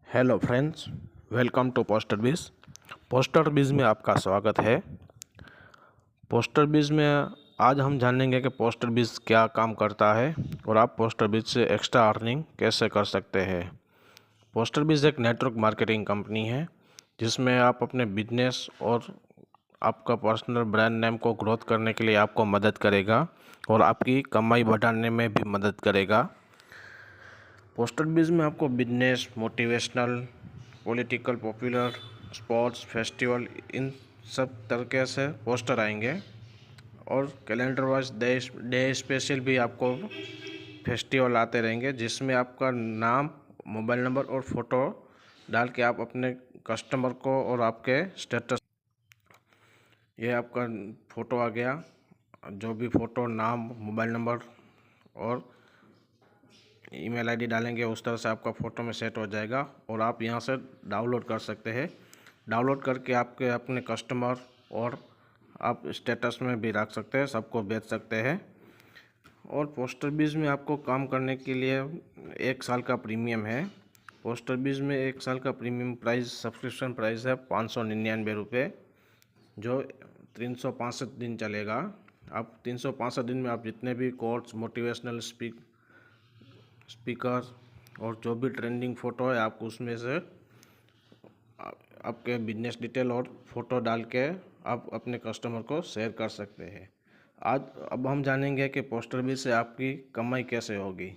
Hello friends, welcome to poster Beej. Poster बीज में आपका स्वागत है। पोस्टर बीज में आज हम जानेंगे कि पोस्टर बीज क्या काम करता है और आप पोस्टर बीज से एक्स्ट्रा अर्निंग कैसे कर सकते हैं। पोस्टर बीज एक नेटवर्क मार्केटिंग कंपनी है जिसमें आप अपने बिजनेस और आपका पर्सनल ब्रांड नेम को ग्रोथ करने के लिए आपको मदद करेगा और आपकी कमाई बढ़ाने में भी मदद करेगा। पोस्टर बीज में आपको business, motivational, political, popular, sports, festival, इन सब तरीके से पोस्टर आएंगे और कैलेंडर वाइज डे स्पेशल भी आपको फेस्टिवल आते रहेंगे जिसमें आपका नाम, मोबाइल नंबर और फ़ोटो डाल के आप अपने कस्टमर को और आपके स्टेटस, ये आपका फ़ोटो आ गया, जो भी फ़ोटो, नाम, मोबाइल नंबर और ईमेल आईडी डालेंगे उस तरह से आपका फ़ोटो में सेट हो जाएगा और आप यहां से डाउनलोड कर सकते हैं। डाउनलोड करके आपके अपने कस्टमर और आप स्टेटस में भी रख सकते हैं, सबको बेच सकते हैं। और पोस्टर बीज में आपको काम करने के लिए 1 साल का प्रीमियम है। पोस्टर बीज में 1 साल का प्रीमियम प्राइस, सब्सक्रिप्शन प्राइस है 599 रुपये, जो 365 दिन चलेगा। आप 365 दिन में आप जितने भी कोर्स, मोटिवेशनल स्पीकर और जो भी ट्रेंडिंग फ़ोटो है आपको उसमें से आपके बिजनेस डिटेल और फ़ोटो डाल के आप अपने कस्टमर को शेयर कर सकते हैं। अब हम जानेंगे कि पोस्टर बीज से आपकी कमाई कैसे होगी।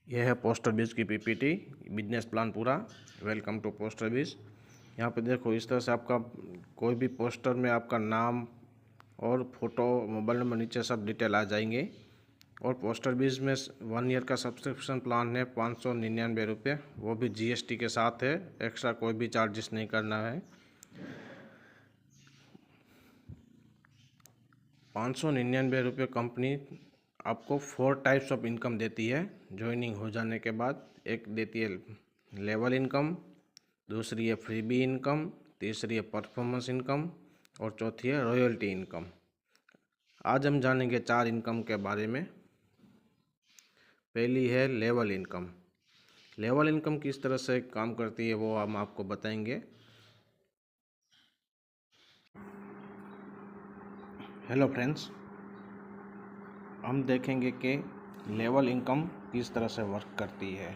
यह है पोस्टर बीज की पीपीटी, बिजनेस प्लान पूरा। वेलकम टू पोस्टर बीज। यहाँ पे देखो, इस तरह से आपका कोई भी पोस्टर में आपका नाम और फोटो, मोबाइल नंबर, नीचे सब डिटेल आ जाएंगे। और पोस्टर बीज में 1 ईयर का सब्सक्रिप्शन प्लान है 599 रुपये, वो भी जीएसटी के साथ है, एक्स्ट्रा कोई भी चार्जेस नहीं करना है। 599 रुपये कंपनी आपको 4 टाइप्स ऑफ इनकम देती है ज्वाइनिंग हो जाने के बाद। एक देती है लेवल इनकम, दूसरी है फ्रीबी इनकम, तीसरी है परफॉर्मेंस इनकम और चौथी है रॉयल्टी इनकम। आज हम जानेंगे 4 इनकम के बारे में। पहली है लेवल इनकम। लेवल इनकम किस तरह से काम करती है वो हम आपको बताएंगे। हेलो फ्रेंड्स, हम देखेंगे कि लेवल इनकम किस तरह से वर्क करती है।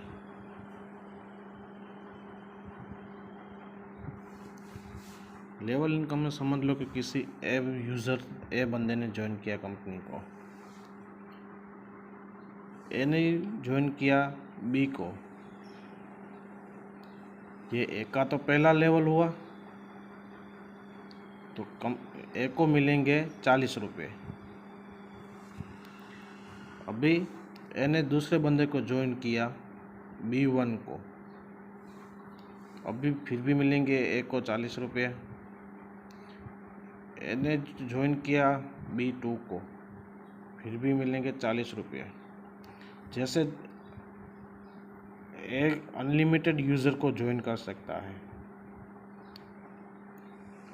लेवल इनकम में समझ लो कि किसी ए बंदे ने ज्वाइन किया कंपनी को, ए ने ज्वाइन किया बी को, ये ए का तो पहला लेवल हुआ, तो ए को मिलेंगे 40 रुपये। अभी ए ने दूसरे बंदे को ज्वाइन किया B1 को, अभी फिर भी मिलेंगे ए को 40 रुपये। ए ने ज्वाइन किया B2 को, फिर भी मिलेंगे 40 रुपये। जैसे एक अनलिमिटेड यूज़र को ज्वाइन कर सकता है,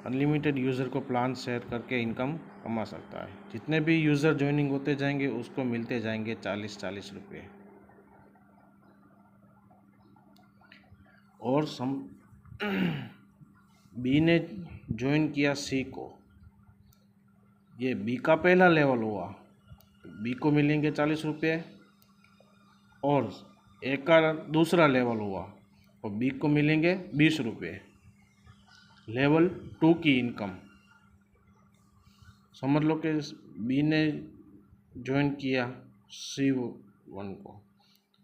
अनलिमिटेड यूज़र को प्लान शेयर करके इनकम कमा सकता है। जितने भी यूज़र ज्वाइनिंग होते जाएंगे उसको मिलते जाएंगे 40 रुपये। और बी ने ज्वाइन किया सी को, ये बी का पहला लेवल हुआ, बी को मिलेंगे 40 रुपये। और ए का दूसरा लेवल हुआ और बी को मिलेंगे 20 रुपये। लेवल 2 की इनकम समझ लो कि बी ने ज्वाइन किया C1 को,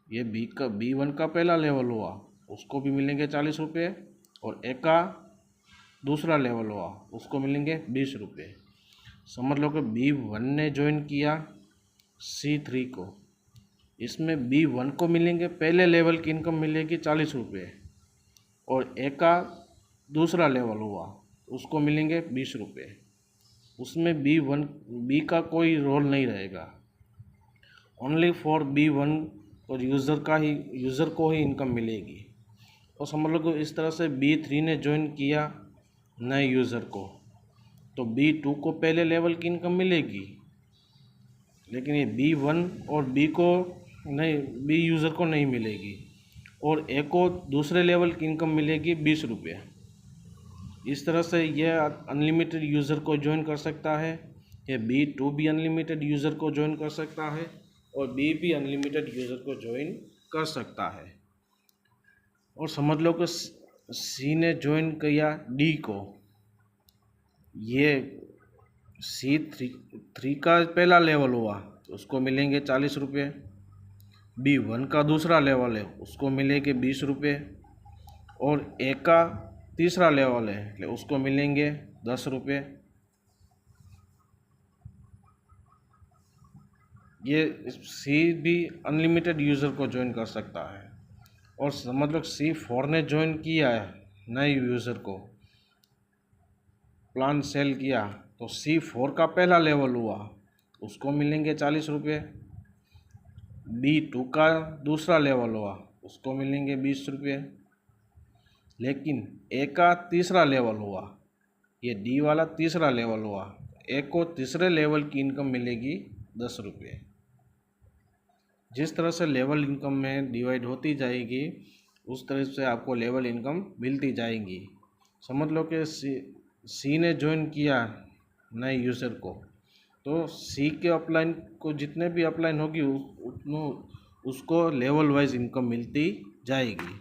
ये B1 का पहला लेवल हुआ, उसको भी मिलेंगे 40 रुपये। और ए का दूसरा लेवल हुआ, उसको मिलेंगे 20 रुपये। समझ लो कि B1 ने ज्वाइन किया C3 को, इसमें B1 को मिलेंगे पहले लेवल की इनकम मिलेगी 40 रुपये। और ए का दूसरा लेवल हुआ, उसको मिलेंगे 20 रुपये। उसमें बी का कोई रोल नहीं रहेगा, ओनली फॉर B1 और यूज़र को ही इनकम मिलेगी। और समझ लो कि इस तरह से B3 ने ज्वाइन किया नए यूज़र को, तो B2 को पहले लेवल की इनकम मिलेगी, लेकिन ये B1 और बी यूज़र को नहीं मिलेगी। और ए को दूसरे लेवल की इनकम मिलेगी 20 रुपये। इस तरह से यह अनलिमिटेड यूज़र को ज्वाइन कर सकता है, ये B2 भी अनलिमिटेड यूज़र को ज्वाइन कर सकता है और B भी अनलिमिटेड यूज़र को ज्वाइन कर सकता है। और समझ लो कि C ने ज्वाइन किया D को, ये C3 का पहला लेवल हुआ तो उसको मिलेंगे 40 रुपये। B1 का दूसरा लेवल है उसको मिलेंगे 20 रुपये और A का तीसरा लेवल है એટલે उसको मिलेंगे 10 रुपये। ये C भी अनलिमिटेड यूज़र को ज्वाइन कर सकता है। और समझ लो C4 ने ज्वाइन किया है नए यूज़र को, प्लान सेल किया तो C4 का पहला लेवल हुआ उसको मिलेंगे 40 रुपये। B2 का दूसरा लेवल हुआ उसको मिलेंगे 20 रुपये। लेकिन A का तीसरा लेवल हुआ, ये D वाला तीसरा लेवल हुआ, A को तीसरे लेवल की इनकम मिलेगी 10 रुपये। जिस तरह से लेवल इनकम में डिवाइड होती जाएगी उस तरह से आपको लेवल इनकम मिलती जाएगी। समझ लो कि C ने ज्वाइन किया नए यूज़र को तो C के अपलाइन को जितने भी अपलाइन होगी उसको लेवल वाइज इनकम मिलती जाएगी।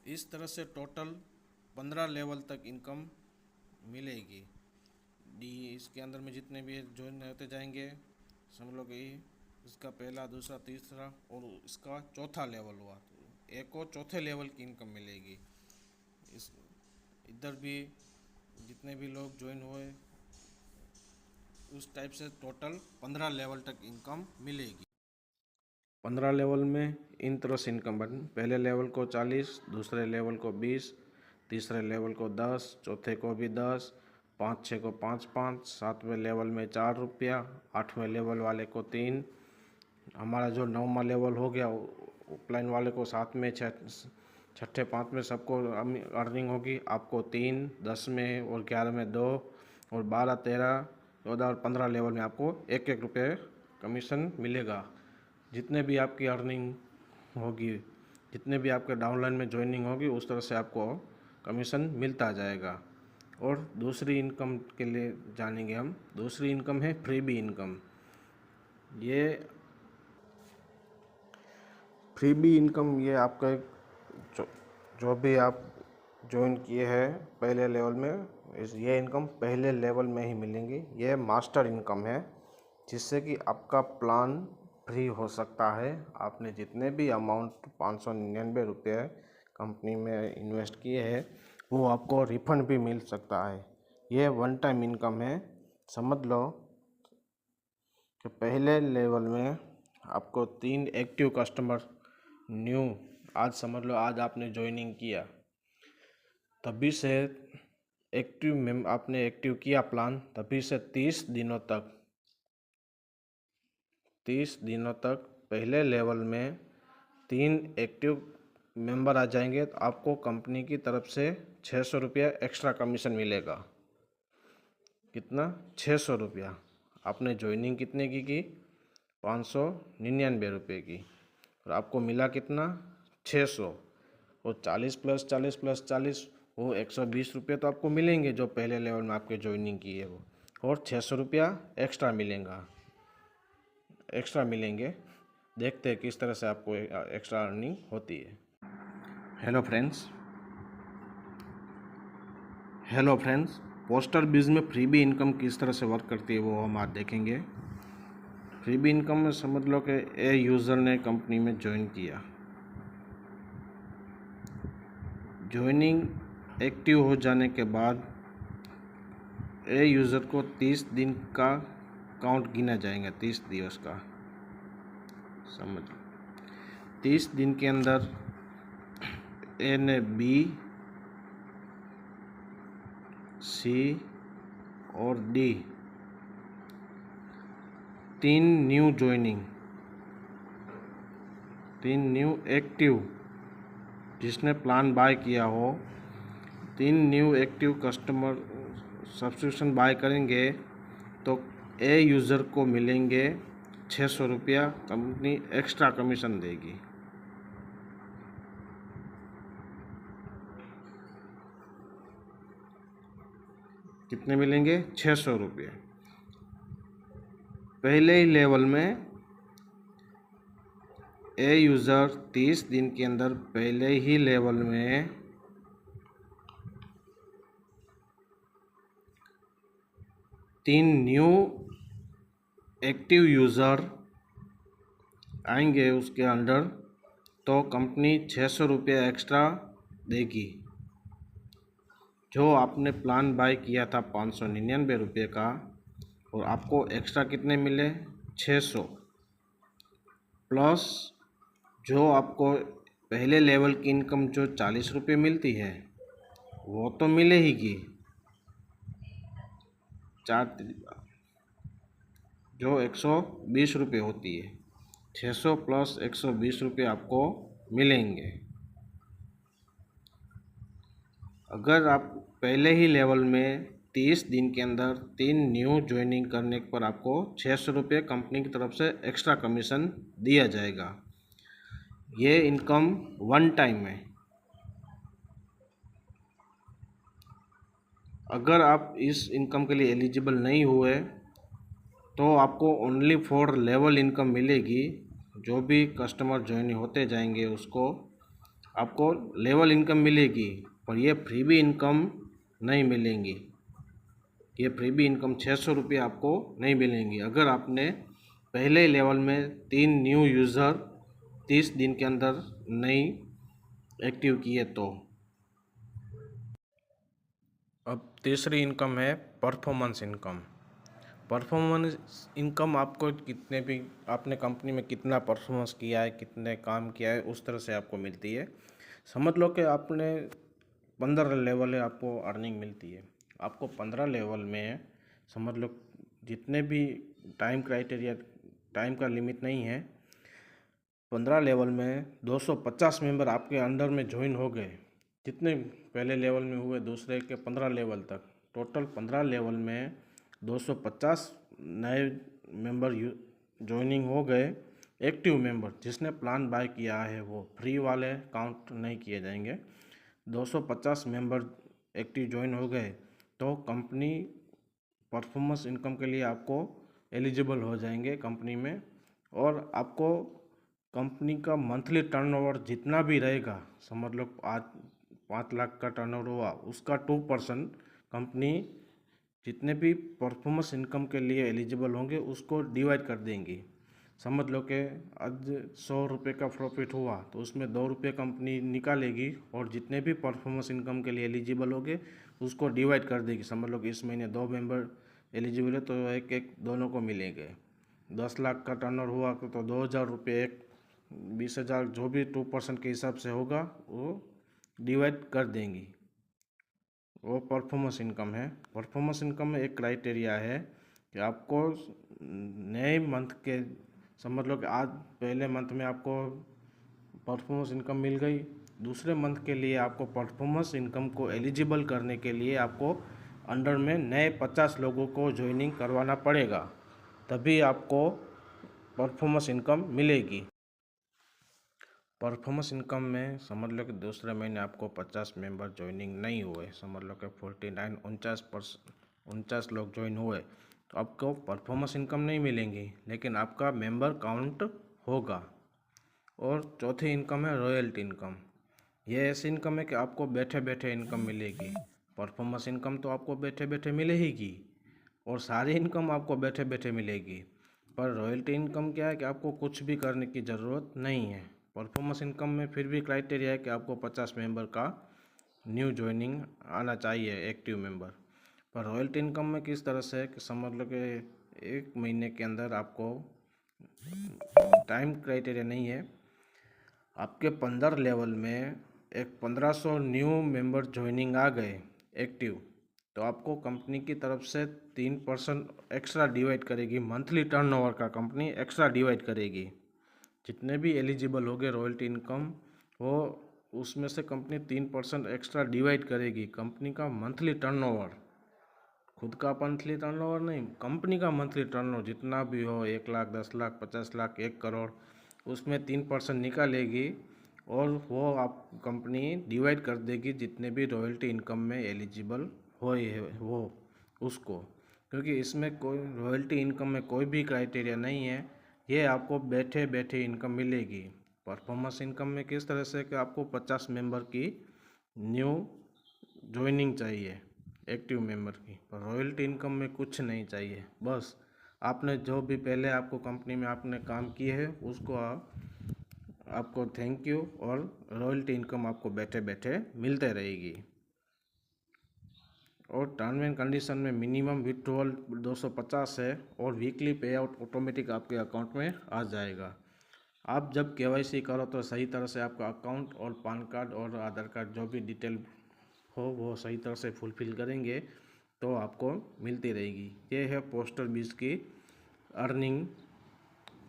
इस तरह से टोटल 15 लेवल तक इनकम मिलेगी। इसके अंदर में जितने भी ज्वाइन होते जाएंगे, समझ लो कि इसका पहला दूसरा तीसरा और इसका चौथा लेवल हुआ तो A को चौथे लेवल की इनकम मिलेगी। इस इधर भी जितने भी लोग ज्वाइन हुए उस टाइप से टोटल 15 लेवल तक इनकम मिलेगी। 15 लेवल में इन तरह से इनकम बन, पहले लेवल को 40, दूसरे लेवल को 20, तीसरे लेवल को 10, चौथे को भी 10, 5-6 को 5-5, 7वें लेवल में 4 रुपया, 8वें लेवल वाले को 3, हमारा जो 9वां लेवल हो गया अपलाइन वाले को 7 में, 6ठे 5 में सबको अर्निंग होगी, आपको 3, 10 में और 11 में 2 और 12, 13, 14 और 15 लेवल में आपको 1-1 रुपये कमीशन मिलेगा। जितने भी आपकी अर्निंग होगी, जितने भी आपके डाउनलाइन में ज्वाइनिंग होगी उस तरह से आपको कमीशन मिलता जाएगा। और दूसरी इनकम के लिए जानेंगे हम। दूसरी इनकम है फ्रीबी इनकम। ये फ्रीबी इनकम ये आपका जो भी आप ज्वाइन किए हैं पहले लेवल में, ये इनकम पहले लेवल में ही मिलेंगी। ये मास्टर इनकम है जिससे कि आपका प्लान फ्री हो सकता है। आपने जितने भी अमाउंट 599 रुपये कंपनी में इन्वेस्ट किए हैं वो आपको रिफंड भी मिल सकता है। ये वन टाइम इनकम है। समझ लो कि पहले लेवल में आपको 3 एक्टिव कस्टमर न्यू, आज समझ लो आज आपने ज्वाइनिंग किया तभी से आपने एक्टिव किया प्लान, तभी से 30 दिनों तक पहले लेवल में 3 एक्टिव मेंबर आ जाएंगे तो आपको कंपनी की तरफ से 600 रुपया एक्स्ट्रा कमीशन मिलेगा। कितना? 600 रुपया। आपने ज्वाइनिंग कितने की 599 रुपये की और आपको मिला कितना? 600 और 40 + 40 + 40 वो 120 रुपये तो आपको मिलेंगे जो पहले लेवल में आपके ज्वाइनिंग की है वो, और 600 रुपया एक्स्ट्रा मिलेंगे। देखते हैं किस तरह से आपको एक्स्ट्रा अर्निंग होती है। हेलो फ्रेंड्स, पोस्टर बिज में फ्रीबी इनकम किस तरह से वर्क करती है वो हम आज देखेंगे। फ्रीबी इनकम में समझ लो कि ए यूज़र ने कंपनी में ज्वाइन किया, ज्वाइनिंग एक्टिव हो जाने के बाद ए यूज़र को 30 दिन का काउंट गिना जाएगा, 30 दिवस का। समझ 30 दिन के अंदर ए ने B, C और D 3 new joining, 3 new active जिसने प्लान बाय किया हो, 3 new active customer subscription buy करेंगे तो ए यूज़र को मिलेंगे ₹600 कंपनी एक्स्ट्रा कमीशन देगी। कितने मिलेंगे? ₹600। पहले ही लेवल में ए यूज़र 30 दिन के अंदर पहले ही लेवल में 3 न्यू एक्टिव यूज़र आएंगे उसके अंडर, तो कंपनी ₹600 एक्स्ट्रा देगी। जो आपने प्लान बाय किया था ₹599 का, और आपको एक्स्ट्रा कितने मिले? 600, प्लस जो आपको पहले लेवल की इनकम जो ₹40 मिलती है वो तो मिले ही की, जो ₹120 होती है। 600 प्लस ₹120 आपको मिलेंगे। अगर आप पहले ही लेवल में 30 दिन के अंदर 3 न्यू ज्वाइनिंग करने पर आपको ₹600 कंपनी की तरफ से एक्स्ट्रा कमीशन दिया जाएगा। ये इनकम वन टाइम है। अगर आप इस इनकम के लिए एलिजिबल नहीं हुए तो आपको ओनली फॉर लेवल इनकम मिलेगी। जो भी कस्टमर ज्वाइन होते जाएंगे उसको आपको लेवल इनकम मिलेगी, पर ये फ्रीबी इनकम नहीं मिलेंगी। ये फ्रीबी इनकम ₹600 आपको नहीं मिलेंगी अगर आपने पहले लेवल में 3 न्यू यूज़र 30 दिन के अंदर नहीं एक्टिव किए तो। अब तीसरी इनकम है परफॉर्मेंस इनकम। परफॉर्मेंस इनकम आपको कितने भी आपने कंपनी में कितना परफॉर्मेंस किया है, कितने काम किया है, उस तरह से आपको मिलती है। समझ लो कि आपने 15 लेवल है, आपको अर्निंग मिलती है। आपको 15 लेवल में समझ लो जितने भी टाइम क्राइटेरिया, टाइम का लिमिट नहीं है, 15 लेवल में 250 मेंबर आपके अंडर में ज्वाइन हो गए। जितने पहले लेवल में हुए दूसरे के 15 लेवल तक, टोटल 15 लेवल में 250 नए मेंबर ज्वाइनिंग हो गए। एक्टिव मेंबर जिसने प्लान बाय किया है वो फ्री वाले काउंट नहीं किए जाएंगे। 250 मेंबर एक्टिव ज्वाइन हो गए तो कंपनी परफॉर्मेंस इनकम के लिए आपको एलिजिबल हो जाएंगे कंपनी में। और आपको कंपनी का मंथली टर्नओवर जितना भी रहेगा, समझ लो आज 5 लाख का टर्नओवर हुआ, उसका 2% कंपनी जितने भी परफॉर्मेंस इनकम के लिए एलिजिबल होंगे उसको डिवाइड कर देंगी। समझ लो कि आज ₹100 का प्रॉफिट हुआ तो उसमें ₹2 कंपनी निकालेगी, और जितने भी परफॉर्मेंस इनकम के लिए एलिजिबल होंगे उसको डिवाइड कर देगी। समझ लो कि इस महीने 2 मेंबर एलिजिबल है तो एक एक दोनों को मिलेंगे। 10 लाख का टर्नओवर हुआ तो ₹2000 एक, 20,000 जो भी 2% के हिसाब से होगा वो डिवाइड कर देंगी। वो परफॉर्मेंस इनकम है। परफॉर्मेंस इनकम में एक क्राइटेरिया है कि आपको नए मंथ के, समझ लो कि आज पहले मंथ में आपको परफॉर्मेंस इनकम मिल गई, दूसरे मंथ के लिए आपको परफॉर्मेंस इनकम को एलिजिबल करने के लिए आपको अंडर में नए 50 लोगों को ज्वाइनिंग करवाना पड़ेगा, तभी आपको परफॉर्मेंस इनकम मिलेगी। परफॉर्मेंस इनकम में समझ लो कि दूसरे महीने आपको 50 मेंबर ज्वाइनिंग नहीं हुए, समझ लो कि 49 लोग ज्वाइन हुए तो आपको परफॉर्मेंस इनकम नहीं मिलेंगी, लेकिन आपका मेंबर काउंट होगा। और चौथी इनकम है रॉयल्टी इनकम। ये ऐसी इनकम है कि आपको बैठे बैठे इनकम मिलेगी। परफॉर्मेंस इनकम तो आपको बैठे बैठे मिलेगी और सारी इनकम आपको बैठे बैठे मिलेगी, पर रॉयल्टी इनकम क्या है कि आपको कुछ भी करने की ज़रूरत नहीं है। परफॉर्मेंस इनकम में फिर भी क्राइटेरिया है कि आपको 50 मेंबर का न्यू ज्वाइनिंग आना चाहिए एक्टिव मेंबर। पर रॉयल्टी इनकम में किस तरह से है कि समझ लो कि एक महीने के अंदर आपको टाइम क्राइटेरिया नहीं है, आपके 15 लेवल में एक 1500 न्यू मेंबर ज्वाइनिंग आ गए एक्टिव, तो आपको कंपनी की तरफ से 3% एक्स्ट्रा डिवाइड करेगी। मंथली टर्नओवर का कंपनी एक्स्ट्रा डिवाइड करेगी। जितने भी एलिजिबल हो गए रॉयल्टी इनकम, वो उसमें से कंपनी 3% एक्स्ट्रा डिवाइड करेगी कंपनी का मंथली टर्नओवर खुद का मंथली टर्नओवर नहीं, कंपनी का मंथली टर्नओवर जितना भी हो, 1 लाख, 10 लाख, 50 लाख, 1 करोड़, उसमें 3% निकालेगी और वो आप कंपनी डिवाइड कर देगी जितने भी रॉयल्टी इनकम में एलिजिबल है वो उसको। क्योंकि इसमें कोई रॉयल्टी इनकम में कोई भी क्राइटेरिया नहीं है, ये आपको बैठे बैठे इनकम मिलेगी। परफॉर्मेंस इनकम में किस तरह से कि आपको 50 मेंबर की न्यू ज्वाइनिंग चाहिए एक्टिव मेंबर की, पर रॉयल्टी इनकम में कुछ नहीं चाहिए। बस आपने जो भी पहले आपको कंपनी में आपने काम किए है उसको आपको थैंक यू, और रॉयल्टी इनकम आपको बैठे बैठे मिलते रहेगी। और टर्म एंड कंडीशन में मिनिमम विड्रॉल 250 है और वीकली पे आउट ऑटोमेटिक आपके अकाउंट में आ जाएगा। आप जब केवाईसी करो तो सही तरह से आपका अकाउंट और पैन कार्ड और आधार कार्ड जो भी डिटेल हो वो सही तरह से फुलफ़िल करेंगे तो आपको मिलती रहेगी। ये है पोस्टर बीज की अर्निंग,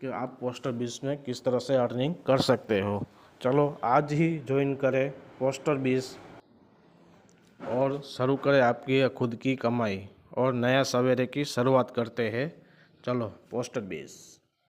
कि आप पोस्टर बीज में किस तरह से अर्निंग कर सकते हो। चलो आज ही ज्वाइन करें पोस्टर बीज और शुरू करें आपकी खुद की कमाई और नया सवेरे की शुरुआत करते हैं। चलो पोस्टर बीज।